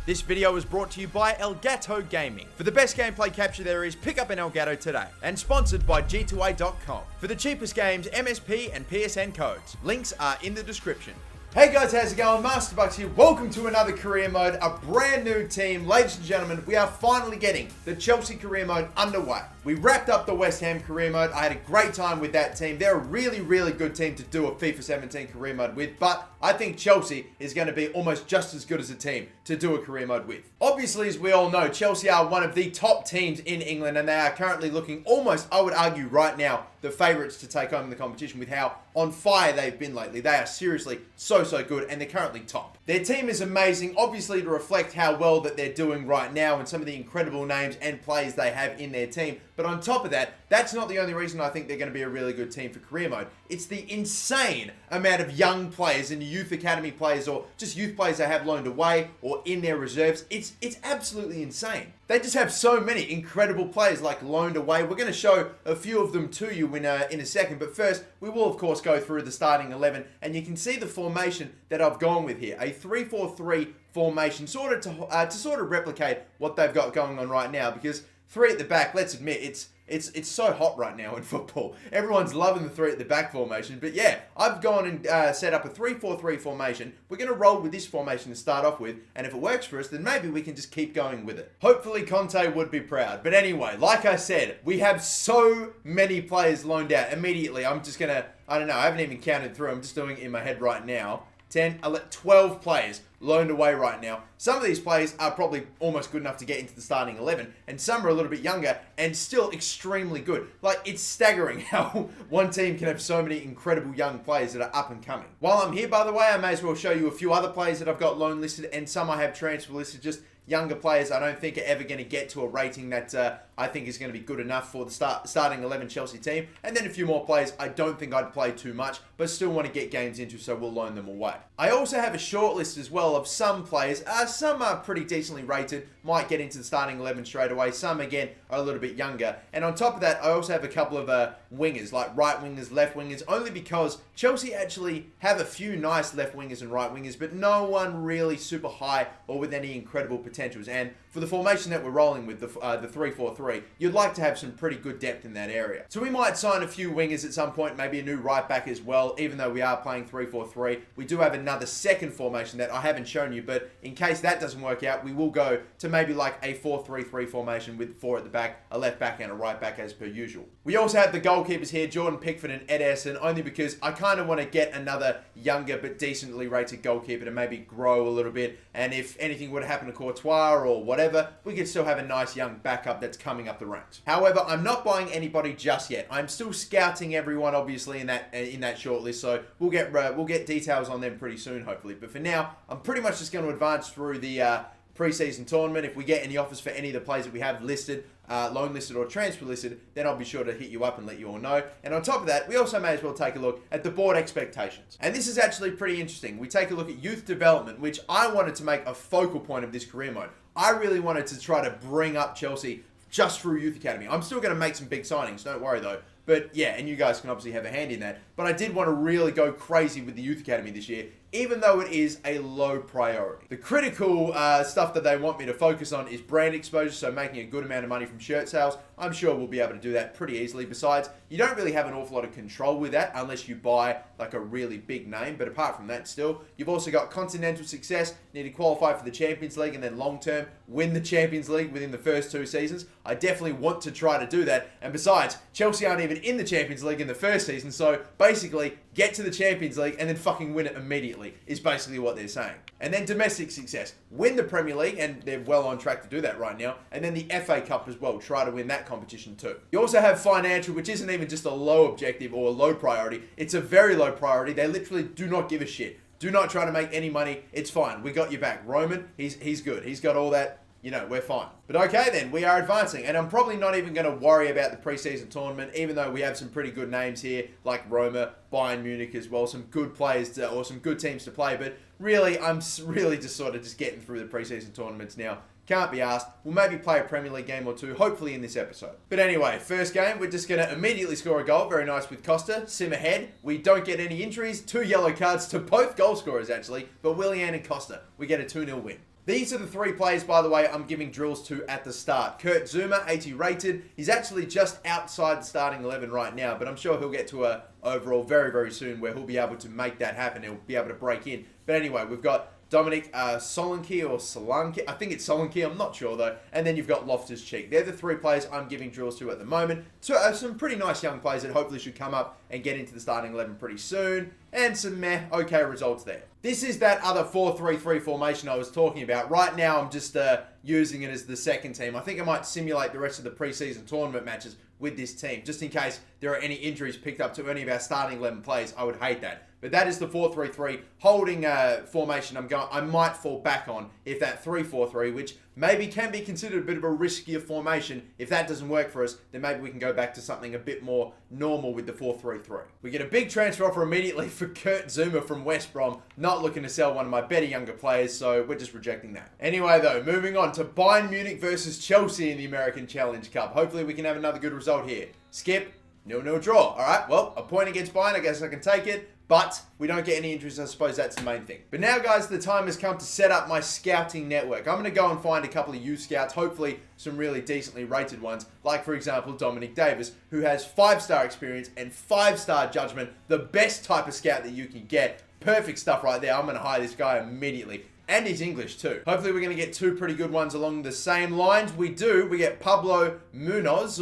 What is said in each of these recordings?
This video is brought to you by Elgato Gaming. For the best gameplay capture there is, pick up an Elgato today. And sponsored by G2A.com. For the cheapest games, MSP and PSN codes. Links are in the description. Hey guys, how's it going? MasterBucks here. Welcome to another career mode, a brand new team. Ladies and gentlemen, we are finally getting the Chelsea career mode underway. We wrapped up the West Ham career mode. I had a great time with that team. They're a really, really good team to do a FIFA 17 career mode with, but I think Chelsea is going to be almost just as good as a team to do a career mode with. Obviously, as we all know, Chelsea are one of the top teams in England, and they are currently looking almost, I would argue right now, the favourites to take home the competition with how on fire they've been lately. They are seriously so good, and they're currently top. Their team is amazing, obviously to reflect how well that they're doing right now and some of the incredible names and players they have in their team. But on top of that, that's not the only reason I think they're going to be a really good team for career mode. It's the insane amount of young players and youth academy players or just youth players they have loaned away or in their reserves. It's absolutely insane. They just have so many incredible players like loaned away. We're going to show a few of them to you in a second. But first, we will of course go through the starting 11, and you can see the formation that I've gone with here. A 3-4-3 formation, sort of to replicate what they've got going on right now, because three at the back, let's admit, it's so hot right now in football. Everyone's loving the three at the back formation. But yeah, I've gone and set up a 3-4-3 formation. We're going to roll with this formation to start off with. And if it works for us, then maybe we can just keep going with it. Hopefully Conte would be proud. But anyway, like I said, we have so many players loaned out. Immediately, I'm just going to, I don't know, I haven't even counted through. I'm just doing it in my head right now. 10, 12 players loaned away right now. Some of these players are probably almost good enough to get into the starting 11, and some are a little bit younger and still extremely good. Like, it's staggering how one team can have so many incredible young players that are up and coming. While I'm here, by the way, I may as well show you a few other players that I've got loan listed, and some I have transfer listed, just younger players I don't think are ever going to get to a rating that I think is going to be good enough for the starting 11 Chelsea team. And then a few more players I don't think I'd play too much, but still want to get games into, so we'll loan them away. I also have a short list as well of some players. Some are pretty decently rated, might get into the starting 11 straight away. Some, again, are a little bit younger. And on top of that, I also have a couple of wingers, like right wingers, left wingers, only because Chelsea actually have a few nice left wingers and right wingers, but no one really super high or with any incredible potentials. And for the formation that we're rolling with, the 3-4-3, you'd like to have some pretty good depth in that area. So we might sign a few wingers at some point, maybe a new right back as well, even though we are playing 3-4-3. We do have another second formation that I haven't shown you, but in case that doesn't work out, we will go to maybe like a 4-3-3 formation with 4 at the back, a left back and a right back as per usual. We also have the goalkeepers here, Jordan Pickford and Ederson, only because I kind of want to get another younger but decently rated goalkeeper to maybe grow a little bit, and if anything would happen to Courtois or whatever, we could still have a nice young backup that's coming up the ranks. However, I'm not buying anybody just yet. I'm still scouting everyone, obviously, in that shortlist, so we'll get details on them pretty soon, hopefully. But for now, I'm pretty much just going to advance through the preseason tournament. If we get any offers for any of the players that we have listed, loan listed or transfer listed, then I'll be sure to hit you up and let you all know. And on top of that, we also may as well take a look at the board expectations. And this is actually pretty interesting. We take a look at youth development, which I wanted to make a focal point of this career mode. I really wanted to try to bring up Chelsea just through youth academy. I'm still going to make some big signings, don't worry though. But yeah, and you guys can obviously have a hand in that. But I did want to really go crazy with the youth academy this year, even though it is a low priority. The critical stuff that they want me to focus on is brand exposure, so making a good amount of money from shirt sales. I'm sure we'll be able to do that pretty easily. Besides, you don't really have an awful lot of control with that unless you buy like a really big name. But apart from that, still, you've also got continental success, need to qualify for the Champions League, and then long-term win the Champions League within the first 2 seasons. I definitely want to try to do that. And besides, Chelsea aren't even in the Champions League in the first season, so basically get to the Champions League and then fucking win it immediately is basically what they're saying. And then domestic success, win the Premier League, and they're well on track to do that right now, and then the FA Cup as well, try to win that competition too. You also have financial, which isn't even just a low objective or a low priority, it's a very low priority. They literally do not give a shit. Do not try to make any money, it's fine. We got you back. Roman, he's good. He's got all that. You know, we're fine. But okay then, we are advancing. And I'm probably not even going to worry about the preseason tournament, even though we have some pretty good names here, like Roma, Bayern Munich as well, some good players or some good teams to play. But really, I'm really just sort of just getting through the preseason tournaments now. Can't be asked. We'll maybe play a Premier League game or two, hopefully in this episode. But anyway, first game, we're just going to immediately score a goal. Very nice with Costa. Sim ahead. We don't get any injuries. 2 yellow cards to both goal scorers, actually. But Willian and Costa, we get a 2-0 win. These are the 3 players, by the way, I'm giving drills to at the start. Kurt Zouma, 80 rated. He's actually just outside the starting 11 right now, but I'm sure he'll get to a overall very, very soon where he'll be able to make that happen. He'll be able to break in. But anyway, we've got Dominic Solanke or Solanke. I think it's Solanke. I'm not sure, though. And then you've got Loftus-Cheek. They're the 3 players I'm giving drills to at the moment. So some pretty nice young players that hopefully should come up and get into the starting 11 pretty soon. And some okay results there. This is that other 4-3-3 formation I was talking about. Right now, I'm just using it as the second team. I think I might simulate the rest of the preseason tournament matches with this team, just in case there are any injuries picked up to any of our starting 11 players. I would hate that. But that is the 4-3-3 holding formation I might fall back on if that 3-4-3, which maybe can be considered a bit of a riskier formation. If that doesn't work for us, then maybe we can go back to something a bit more normal with the 4-3-3. We get a big transfer offer immediately for Kurt Zouma from West Brom. Not looking to sell one of my better younger players, so we're just rejecting that. Anyway, though, moving on to Bayern Munich versus Chelsea in the American Challenge Cup. Hopefully we can have another good result here. Skip, 0-0 draw. All right, well, a point against Bayern, I guess I can take it. But we don't get any injuries, I suppose that's the main thing. But now, guys, the time has come to set up my scouting network. I'm going to go and find a couple of youth scouts, hopefully some really decently rated ones, like, for example, Dominic Davis, who has 5-star experience and 5-star judgment, the best type of scout that you can get. Perfect stuff right there. I'm going to hire this guy immediately. And he's English too. Hopefully we're going to get 2 pretty good ones along the same lines. We do. We get Pablo Munoz.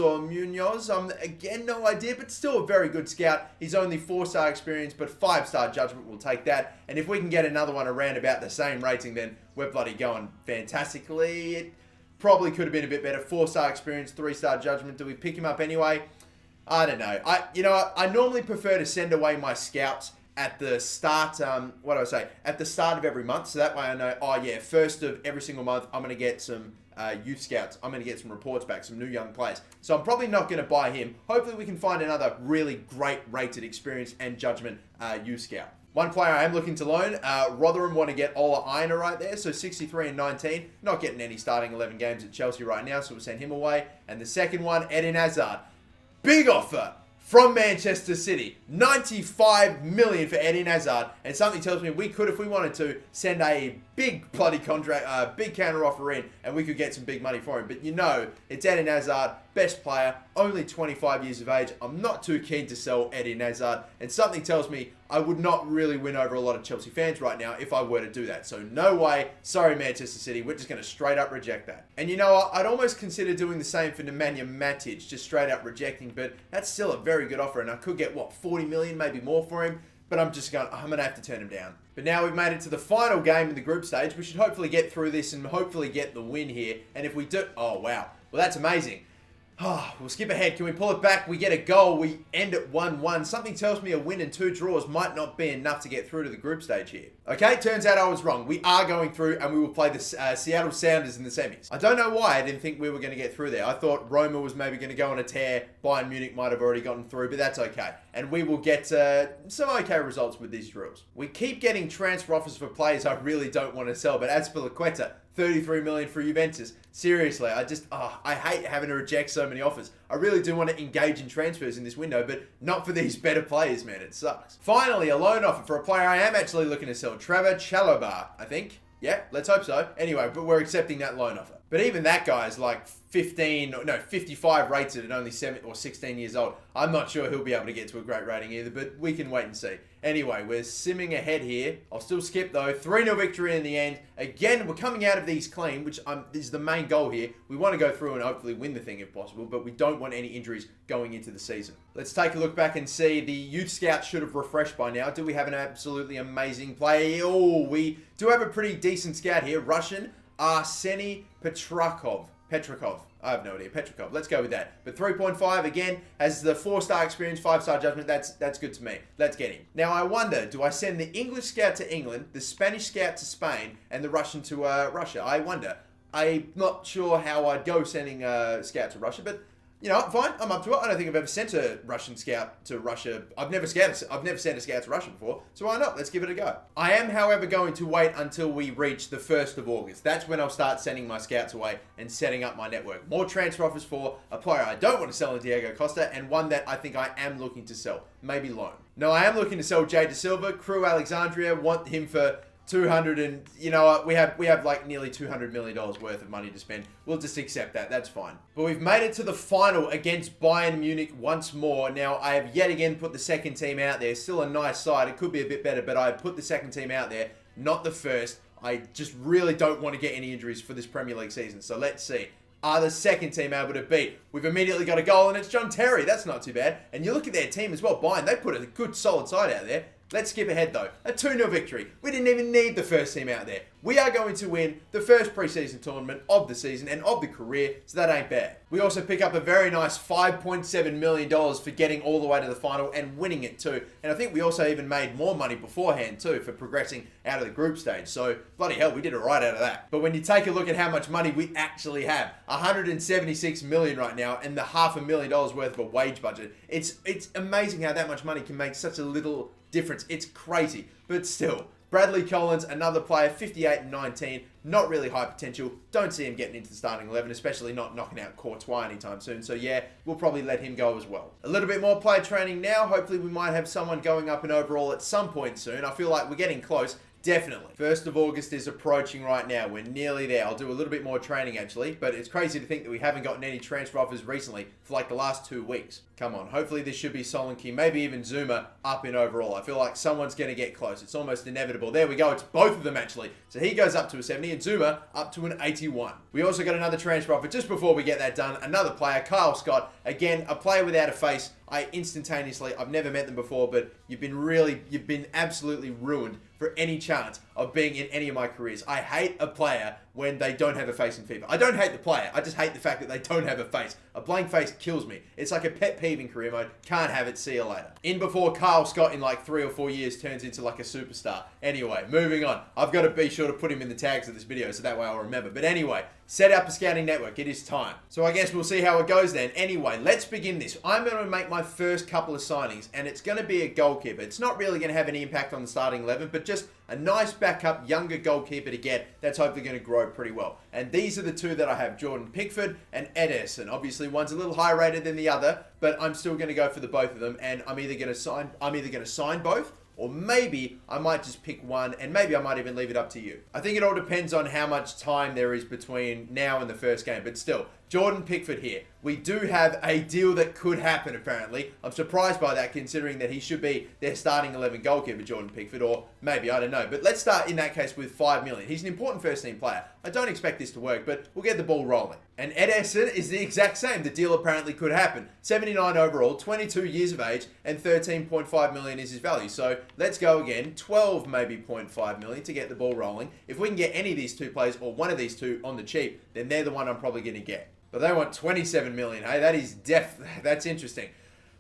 Again, no idea, but still a very good scout. He's only 4-star experience, but 5-star judgment. We'll take that. And if we can get another one around about the same rating, then we're bloody going fantastically. It probably could have been a bit better. 4-star experience, 3-star judgment. Do we pick him up anyway? I don't know. I normally prefer to send away my scouts at the start, at the start of every month. So that way I know, oh yeah, first of every single month, I'm going to get some youth scouts. I'm going to get some reports back, some new young players. So I'm probably not going to buy him. Hopefully we can find another really great rated experience and judgment youth scout. One player I am looking to loan, Rotherham want to get Ola Aina right there. So 63 and 19, not getting any starting 11 games at Chelsea right now. So we'll send him away. And the second one, Eden Hazard. Big offer from Manchester City. 95 million for Eden Hazard. And something tells me we could, if we wanted to, send a big bloody contract, big counter offer in, and we could get some big money for him. But you know, it's Eden Hazard, best player, only 25 years of age. I'm not too keen to sell Eden Hazard. And something tells me I would not really win over a lot of Chelsea fans right now if I were to do that. So no way. Sorry, Manchester City. We're just going to straight up reject that. And you know what? I'd almost consider doing the same for Nemanja Matic, just straight up rejecting. But that's still a very good offer. And I could get, 40 million, maybe more for him. But I'm going to have to turn him down. But now we've made it to the final game in the group stage. We should hopefully get through this and hopefully get the win here. And if we do, oh wow. Well, that's amazing. We'll skip ahead. Can we pull it back? We get a goal. We end at 1-1. Something tells me a win and 2 draws might not be enough to get through to the group stage here. Okay, turns out I was wrong. We are going through and we will play the Seattle Sounders in the semis. I don't know why I didn't think we were going to get through there. I thought Roma was maybe going to go on a tear. Bayern Munich might have already gotten through, but that's okay. And we will get some okay results with these drills. We keep getting transfer offers for players I really don't want to sell, but as for Laqueta, 33 million for Juventus. Seriously, I hate having to reject so many offers. I really do want to engage in transfers in this window, but not for these better players, man. It sucks. Finally, a loan offer for a player I am actually looking to sell. Trevor Chalobah, I think. Yeah, let's hope so. Anyway, but we're accepting that loan offer. But even that guy's like 55 rated and only 7 or 16 years old. I'm not sure he'll be able to get to a great rating either, but we can wait and see. Anyway, we're simming ahead here. I'll still skip though. 3-0 victory in the end. Again, we're coming out of these clean, which is the main goal here. We want to go through and hopefully win the thing if possible, but we don't want any injuries going into the season. Let's take a look back and see. The youth scouts should have refreshed by now. Do we have an absolutely amazing player? Oh, we do have a pretty decent scout here. Russian, Arseny Petrakov. I have no idea. Petrakov. Let's go with that. But 3.5 again has the 4-star experience, 5-star judgment. That's good to me. Let's get him. Now I wonder, do I send the English scout to England, the Spanish scout to Spain, and the Russian to Russia? I wonder. I'm not sure how I'd go sending a scout to Russia, but you know, fine. I'm up to it. I don't think I've ever sent a Russian scout to Russia. I've never sent a scout to Russia before, so why not? Let's give it a go. I am, however, going to wait until we reach the 1st of August. That's when I'll start sending my scouts away and setting up my network. More transfer offers for a player I don't want to sell in Diego Costa, and one that I think I am looking to sell. Maybe loan. No, I am looking to sell Jay De Silva. Crew Alexandria want him for 200 and, you know what, we have like nearly $200 million worth of money to spend. We'll just accept that. That's fine. But we've made it to the final against Bayern Munich once more. Now, I have yet again put the second team out there. Still a nice side. It could be a bit better, but I put the second team out there, not the first. I just really don't want to get any injuries for this Premier League season. So let's see. Are the second team able to beat? We've immediately got a goal, and it's John Terry. That's not too bad. And you look at their team as well. Bayern, they put a good, solid side out there. Let's skip ahead, though. A 2-0 victory. We didn't even need the first team out there. We are going to win the first preseason tournament of the season and of the career, so that ain't bad. We also pick up a very nice $5.7 million for getting all the way to the final and winning it too. And I think we also even made more money beforehand too for progressing out of the group stage. So, bloody hell, we did it right out of that. But when you take a look at how much money we actually have, $176 million right now and the $500,000 worth of a wage budget, it's amazing how that much money can make such a little difference. It's crazy, but still. Bradley Collins, another player, 58 and 19, not really high potential. Don't see him getting into the starting 11, especially not knocking out Courtois anytime soon. So yeah, we'll probably let him go as well. A little bit more player training now. Hopefully we might have someone going up in overall at some point soon. I feel like we're getting close. Definitely. 1st of August is approaching right now. We're nearly there. I'll do a little bit more training actually, but it's crazy to think that we haven't gotten any transfer offers recently for like the last 2 weeks. Come on. Hopefully this should be Solanke, maybe even Zuma up in overall. I feel like someone's going to get close. It's almost inevitable. There we go. It's both of them actually. So he goes up to a 70 and Zuma up to an 81. We also got another transfer offer just before we get that done. Another player, Kyle Scott. Again, a player without a face. I've never met them before, but you've been absolutely ruined for any chance of being in any of my careers. I hate a player when they don't have a face in FIFA. I don't hate the player. I just hate the fact that they don't have a face. A blank face kills me. It's like a pet peeve in career mode. Can't have it. See you later. In before Kyle Scott in like 3 or 4 years turns into like a superstar. Anyway, moving on. I've got to be sure to put him in the tags of this video so that way I'll remember. But anyway, set up a scouting network. It is time. So I guess we'll see how it goes then. Anyway, let's begin this. I'm going to make my first couple of signings and it's going to be a goalkeeper. It's not really going to have any impact on the starting 11, but just a nice backup, younger goalkeeper to get that's hopefully going to grow pretty well. And these are the two that I have, Jordan Pickford and Ederson. Obviously, one's a little higher rated than the other, but I'm still going to go for the both of them. And I'm either going to sign both, or maybe I might just pick one, and maybe I might even leave it up to you. I think it all depends on how much time there is between now and the first game, but still, Jordan Pickford here. We do have a deal that could happen, apparently. I'm surprised by that, considering that he should be their starting 11 goalkeeper, Jordan Pickford, or maybe, I don't know. But let's start in that case with $5 million. He's an important first-team player. I don't expect this to work, but we'll get the ball rolling. And Ederson is the exact same. The deal apparently could happen. 79 overall, 22 years of age, and 13.5 million is his value. So let's go again. 12 maybe 0.5 million to get the ball rolling. If we can get any of these two players or one of these two on the cheap, then they're the one I'm probably going to get. But they want 27 million. Hey, that's interesting.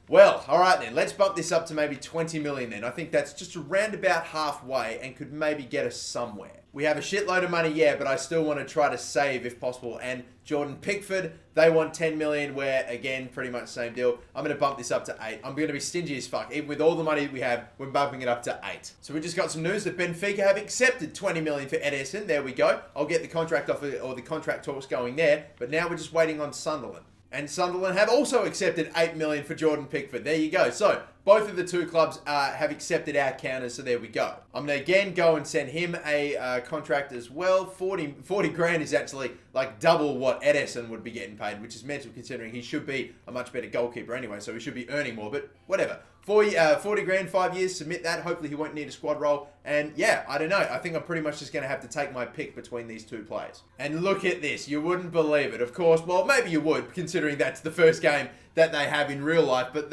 Well, all right then. Let's bump this up to maybe 20 million then. I think that's just around about halfway and could maybe get us somewhere. We have a shitload of money, yeah, but I still want to try to save if possible. And Jordan Pickford, they want 10 million, where, again, pretty much same deal. I'm going to bump this up to 8. I'm going to be stingy as fuck. Even with all the money we have, we're bumping it up to 8. So we just got some news that Benfica have accepted 20 million for Ederson. There we go. I'll get the contract offer or the contract talks going there. But now we're just waiting on Sunderland. And Sunderland have also accepted 8 million for Jordan Pickford. There you go. So both of the two clubs have accepted our counters, so there we go. I'm going to again go and send him a contract as well. 40 grand is actually like double what Ederson would be getting paid, which is mental considering he should be a much better goalkeeper anyway, so he should be earning more, but whatever. 40 grand, 5 years, submit that. Hopefully he won't need a squad role. And yeah, I don't know. I think I'm pretty much just going to have to take my pick between these two players. And look at this. You wouldn't believe it. Of course, well, maybe you would, considering that's the first game that they have in real life, but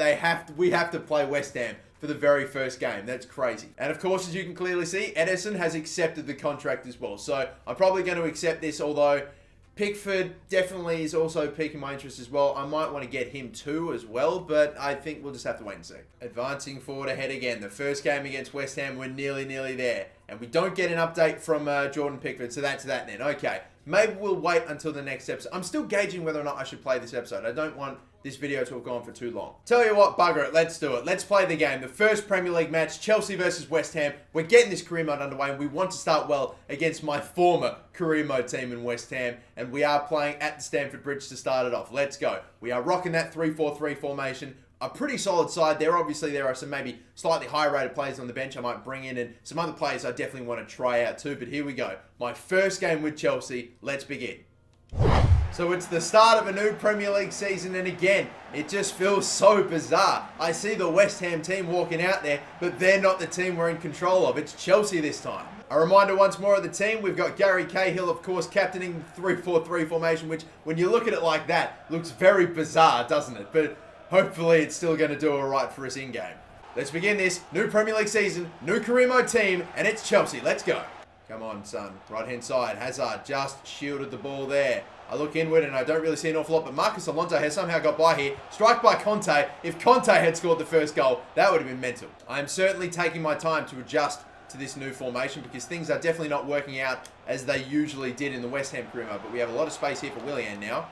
we have to play West Ham for the very first game. That's crazy. And of course, as you can clearly see, Ederson has accepted the contract as well. So I'm probably going to accept this, although Pickford definitely is also piquing my interest as well. I might want to get him too as well, but I think we'll just have to wait and see. Advancing forward ahead again. The first game against West Ham, we're nearly there. And we don't get an update from Jordan Pickford, so that's that then. Okay, maybe we'll wait until the next episode. I'm still gauging whether or not I should play this episode. I don't want this video to have gone for too long. Tell you what, bugger it, let's do it. Let's play the game. The first Premier League match, Chelsea versus West Ham. We're getting this career mode underway, and we want to start well against my former career mode team in West Ham, and we are playing at the Stamford Bridge to start it off. Let's go. We are rocking that 3-4-3 formation. a pretty solid side there. Obviously, there are some maybe slightly higher rated players on the bench I might bring in, and some other players I definitely want to try out too. But here we go. My first game with Chelsea. Let's begin. So it's the start of a new Premier League season, and again, it just feels so bizarre. I see the West Ham team walking out there, but they're not the team we're in control of. It's Chelsea this time. A reminder once more of the team. We've got Gary Cahill, of course, captaining the 3-4-3 formation, which, when you look at it like that, looks very bizarre, doesn't it? But hopefully it's still going to do all right for us in-game. Let's begin this new Premier League season, new career mode team, and it's Chelsea. Let's go. Come on, son. Right-hand side. Hazard just shielded the ball there. I look inward and I don't really see an awful lot, but Marcus Alonso has somehow got by here. Strike by Conte. If Conte had scored the first goal, that would have been mental. I am certainly taking my time to adjust to this new formation because things are definitely not working out as they usually did in the West Ham career mode, but we have a lot of space here for Willian now.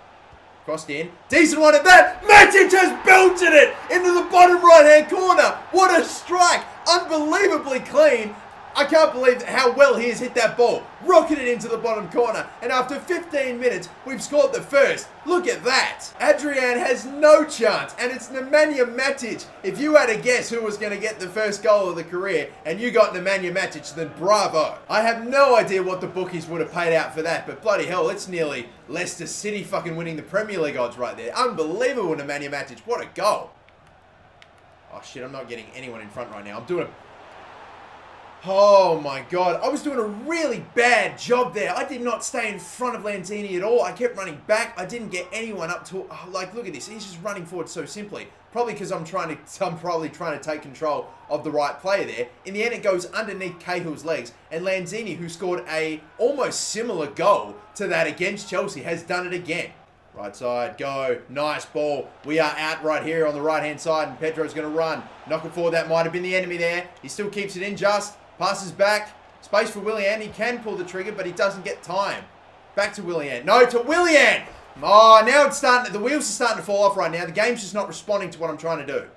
Crossed in. Decent one at that. Matic just belted it into the bottom right-hand corner. What a strike. Unbelievably clean. I can't believe how well he has hit that ball. Rocketed into the bottom corner. And after 15 minutes, we've scored the first. Look at that. Adrian has no chance. And it's Nemanja Matic. If you had a guess who was going to get the first goal of the career and you got Nemanja Matic, then bravo. I have no idea what the bookies would have paid out for that. But bloody hell, it's nearly Leicester City fucking winning the Premier League odds right there. Unbelievable, Nemanja Matic. What a goal. Oh shit, I'm not getting anyone in front right now. I'm doing a... Oh my god, I was doing a really bad job there. I did not stay in front of Lanzini at all. I kept running back. I didn't get anyone up to... Oh, like, look at this. He's just running forward so simply. Probably because I'm probably trying to take control of the right player there. In the end, it goes underneath Cahill's legs. And Lanzini, who scored a almost similar goal to that against Chelsea, has done it again. Right side, go. Nice ball. We are out right here on the right-hand side, and Pedro's going to run. Knock it forward. That might have been the enemy there. He still keeps it in just. Passes back. Space for Willian. He can pull the trigger, but he doesn't get time. Back to Willian. No, to Willian! Oh, now it's starting. The wheels are starting to fall off right now. The game's just not responding to what I'm trying to do.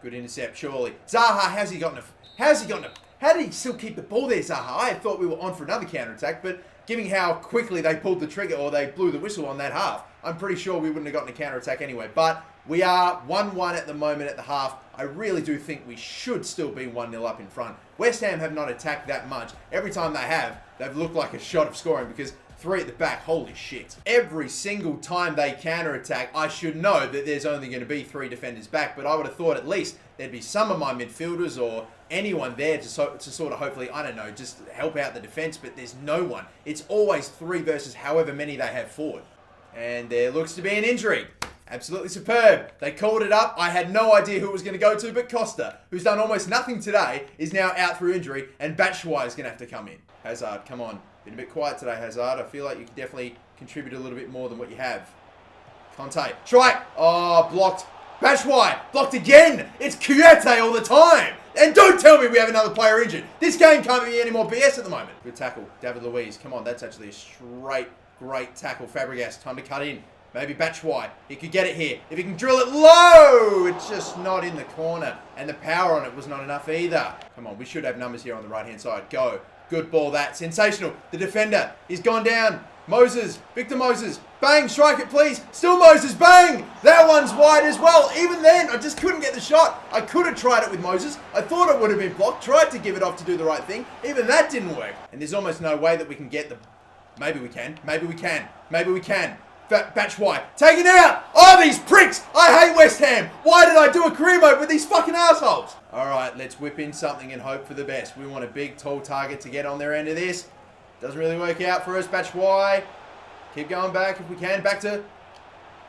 Good intercept, surely. Zaha, how's he gotten a... How did he still keep the ball there, Zaha? I thought we were on for another counter-attack, but given how quickly they pulled the trigger or they blew the whistle on that half, I'm pretty sure we wouldn't have gotten a counter-attack anyway. But we are 1-1 at the moment at the half. I really do think we should still be 1-0 up in front. West Ham have not attacked that much. Every time they have, they've looked like a shot of scoring because 3 at the back, holy shit. Every single time they counter-attack, I should know that there's only going to be 3 defenders back, but I would have thought at least there'd be some of my midfielders or anyone there to sort of hopefully, I don't know, just help out the defense, but there's no one. It's always 3 versus however many they have forward. And there looks to be an injury. Absolutely superb. They called it up. I had no idea who it was going to go to, but Costa, who's done almost nothing today, is now out through injury, and Batshuayi is going to have to come in. Hazard, come on. Been a bit quiet today, Hazard. I feel like you can definitely contribute a little bit more than what you have. Conte. Strike. Oh, blocked. Batshuayi. Blocked again. It's Kouyaté all the time. And don't tell me we have another player injured. This game can't be any more BS at the moment. Good tackle. David Luiz. Come on, that's actually a straight, great tackle. Fabregas. Time to cut in. Maybe Batshuayi. He could get it here. If he can drill it low, it's just not in the corner. And the power on it was not enough either. Come on, we should have numbers here on the right-hand side. Go. Good ball, that. Sensational. The defender is gone down. Moses. Victor Moses. Bang. Strike it, please. Still Moses. Bang. That one's wide as well. Even then, I just couldn't get the shot. I could have tried it with Moses. I thought it would have been blocked. Tried to give it off to do the right thing. Even that didn't work. And there's almost no way that we can get the... Maybe we can. Maybe we can. Maybe we can. Batshuayi. Taken out. Oh, these pricks. I hate West Ham. Why did I do a career mode with these fucking assholes? All right, let's whip in something and hope for the best. We want a big, tall target to get on their end of this. Doesn't really work out for us. Batshuayi. Keep going back if we can. Back to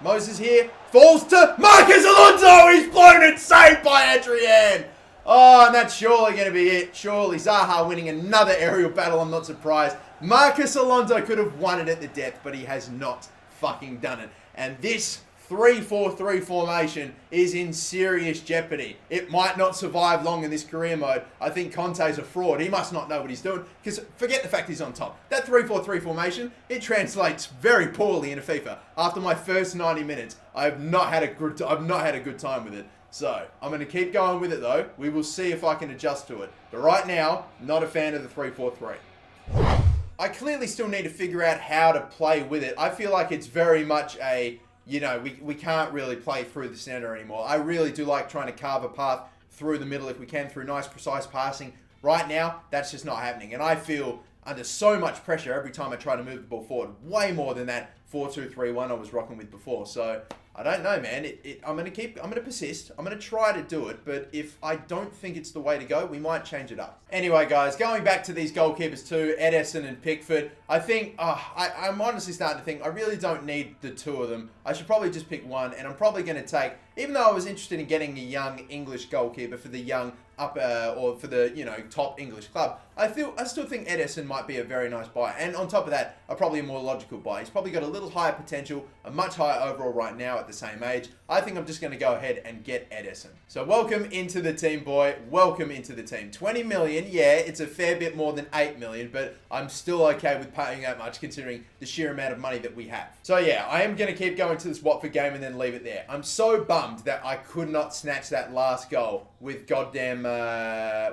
Moses here. Falls to Marcus Alonso. He's blown it. Saved by Adrian. Oh, and that's surely going to be it. Surely Zaha winning another aerial battle. I'm not surprised. Marcus Alonso could have won it at the depth, but he has not fucking done it. And this 3-4-3 formation is in serious jeopardy. It might not survive long in this career mode. I think Conte's a fraud. He must not know what he's doing, because forget the fact he's on top. That 3-4-3 formation, it translates very poorly into FIFA. After my first 90 minutes, I've not had a good time with it. So, I'm going to keep going with it though. We will see if I can adjust to it. But right now, not a fan of the 3-4-3. I clearly still need to figure out how to play with it. I feel like it's very much a you know, we can't really play through the center anymore. I really do like trying to carve a path through the middle if we can, through nice, precise passing. Right now, that's just not happening. And I feel under so much pressure every time I try to move the ball forward. Way more than that 4-2-3-1 I was rocking with before. So I don't know, man. I'm going to persist. I'm going to try to do it. But if I don't think it's the way to go, we might change it up. Anyway, guys, going back to these goalkeepers too, Ederson and Pickford, I think, I'm honestly starting to think I really don't need the two of them. I should probably just pick one. And I'm probably going to take, even though I was interested in getting a young English goalkeeper for the young or for the, you know, top English club, I still think Ederson might be a very nice buy. And on top of that, probably a more logical buy. He's probably got a little higher potential, a much higher overall right now at the same age. I think I'm just going to go ahead and get Ederson. So welcome into the team, boy. Welcome into the team. 20 million, yeah, it's a fair bit more than 8 million, but I'm still okay with paying that much considering the sheer amount of money that we have. So yeah, I am going to keep going to this Watford game and then leave it there. I'm so bummed that I could not snatch that last goal with goddamn,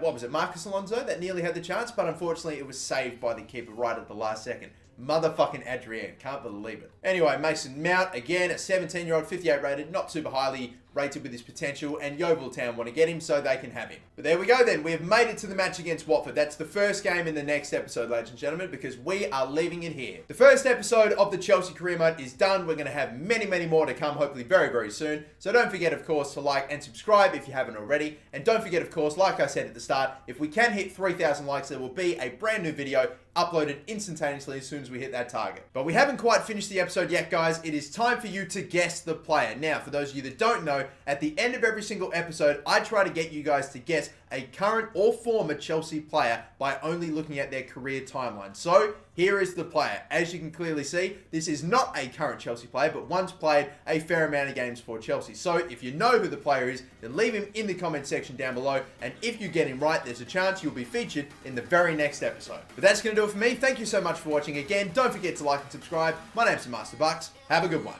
what was it, Marcus Alonso that nearly had the chance, but unfortunately it was saved by the keeper right at the last second. Motherfucking Adrian, can't believe it. Anyway, Mason Mount, again, a 17-year-old, 58 rated, not super highly rated with his potential, and Yeovil Town want to get him so they can have him. But there we go then, we have made it to the match against Watford. That's the first game in the next episode, ladies and gentlemen, because we are leaving it here. The first episode of the Chelsea career mode is done. We're going to have many, many more to come, hopefully very, very soon. So don't forget, of course, to like and subscribe if you haven't already. And don't forget, of course, like I said at the start, if we can hit 3,000 likes, there will be a brand new video uploaded instantaneously as soon as we hit that target. But we haven't quite finished the episode yet, guys. It is time for you to guess the player. Now, for those of you that don't know, at the end of every single episode, I try to get you guys to guess a current or former Chelsea player by only looking at their career timeline. So, here is the player. As you can clearly see, this is not a current Chelsea player, but once played a fair amount of games for Chelsea. So, if you know who the player is, then leave him in the comment section down below. And if you get him right, there's a chance you'll be featured in the very next episode. But that's going to do it for me. Thank you so much for watching again. Don't forget to like and subscribe. My name's MasterBucks. Have a good one.